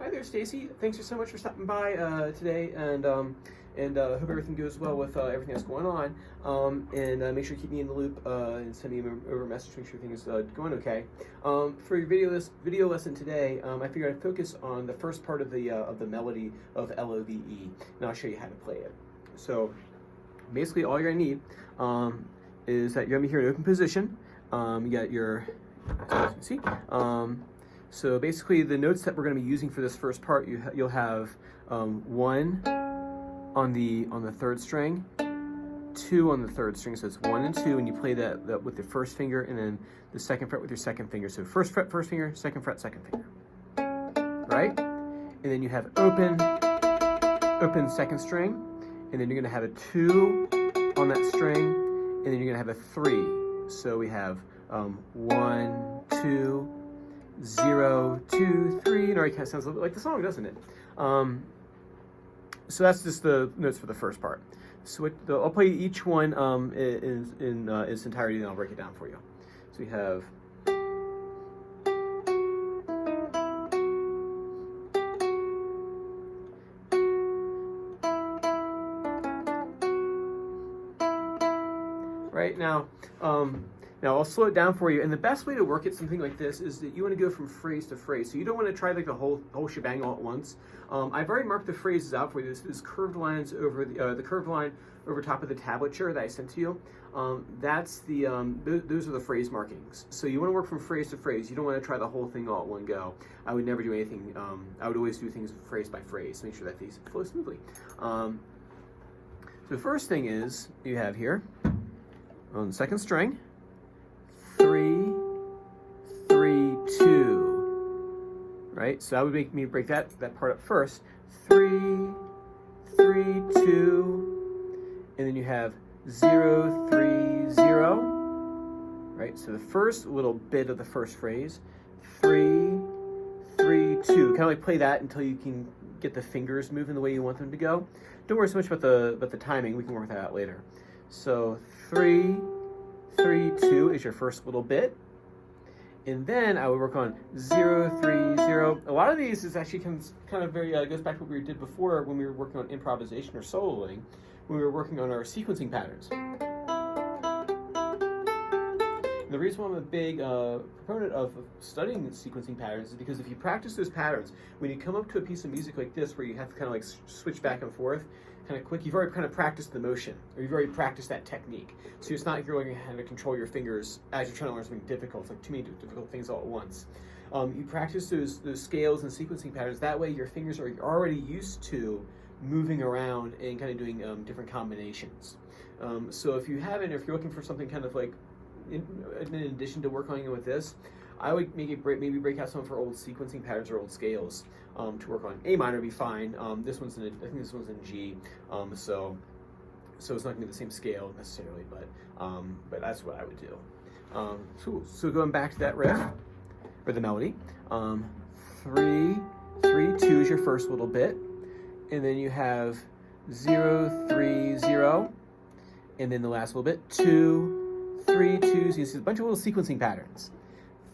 Hi there, Stacy. Thanks so much for stopping by today, and hope everything goes well with everything that's going on. Make sure you keep me in the loop and send me over a message to make sure things are going okay. For your video lesson today, I figured I'd focus on the first part of the melody of LOVE, and I'll show you how to play it. So basically, all you're gonna need is that you're gonna be here in open position. You got your, as you can see. So basically, the notes that we're going to be using for this first part, you'll have 1 on the third string, 2 on the third string. So it's 1 and 2, and you play that with the first finger, and then the second fret with your second finger. So first fret, first finger, second fret, second finger. Right? And then you have open second string, and then you're going to have a 2 on that string, and then you're going to have a 3. So we have 1, 2. 0, 2, 3. It already kind of sounds a little bit like the song, doesn't it? So that's just the notes for the first part. So I'll play each one in its entirety, and I'll break it down for you. So we have right now. Now I'll slow it down for you, and the best way to work at something like this is that you want to go from phrase to phrase. So you don't want to try like the whole shebang all at once. I've already marked the phrases out for you. This curved lines over the curved line over top of the tablature that I sent to you. That's those are the phrase markings. So you want to work from phrase to phrase. You don't want to try the whole thing all at one go. I would never do anything. I would always do things phrase by phrase to make sure that these flow smoothly. So the first thing is you have here on the second string. 3, 3, 2, right? So that would make me break that part up first. 3, 3, 2, and then you have 0, 3, 0, right? So the first little bit of the first phrase, 3, 3, 2. Kind of like play that until you can get the fingers moving the way you want them to go. Don't worry so much about the timing. We can work that out later. So 3, 3, 2 is your first little bit, and then I would work on 0, 3, 0. A lot of these is actually kind of very goes back to what we did before when we were working on improvisation or soloing, when we were working on our sequencing patterns. And the reason why I'm a big proponent of studying sequencing patterns is because if you practice those patterns, when you come up to a piece of music like this where you have to kind of like switch back and forth kind of quick, you've already kind of practiced the motion, or you've already practiced that technique. So it's not like you're learning how to control your fingers as you're trying to learn something difficult. It's like too many difficult things all at once. You practice those scales and sequencing patterns. That way your fingers are already used to moving around and kind of doing different combinations. So if you're looking for something kind of like in addition to working with this, I would maybe break out some for old sequencing patterns or old scales to work on. A minor would be fine. I think this one's in G, so it's not gonna be the same scale necessarily, but that's what I would do. So going back to that riff or the melody, 3, 3, 2 is your first little bit, and then you have 0, 3, 0, and then the last little bit 2, 3, 2. So you see a bunch of little sequencing patterns.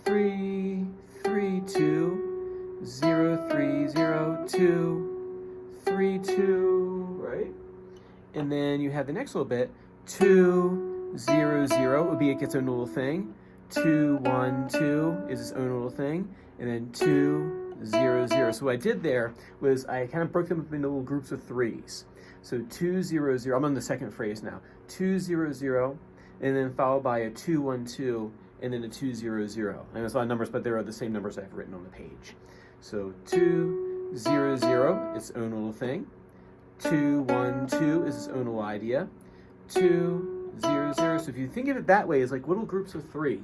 3, 3, 2, 0, 3, 0, 2, 3, 2, right? And then you have the next little bit, 2, 0, 0 would be its own little thing. 2, 1, 2 is its own little thing. And then 2, 0, 0. So what I did there was I kind of broke them up into little groups of 3s. So 2, 0, 0, I'm on the second phrase now. 2, 0, 0, and then followed by a 2, 1, 2, and then a 2, 0, 0. I know it's a lot of numbers, but they're the same numbers I've written on the page. So 2, 0, 0, its own little thing. 2, 1, 2 is its own little idea. 2, 0, 0. So if you think of it that way, as like little groups of 3,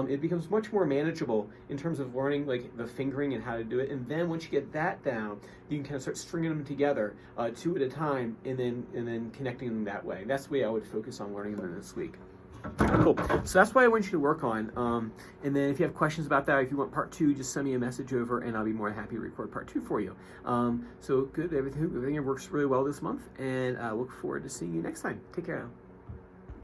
it becomes much more manageable in terms of learning like the fingering and how to do it. And then once you get that down, you can kind of start stringing them together 2 at a time, and then connecting them that way. That's the way I would focus on learning them this week. Cool. So that's what I want you to work on. And then if you have questions about that, if you want part 2, just send me a message over, and I'll be more than happy to record part 2 for you. So good. Everything works really well this month, and I look forward to seeing you next time. Take care now.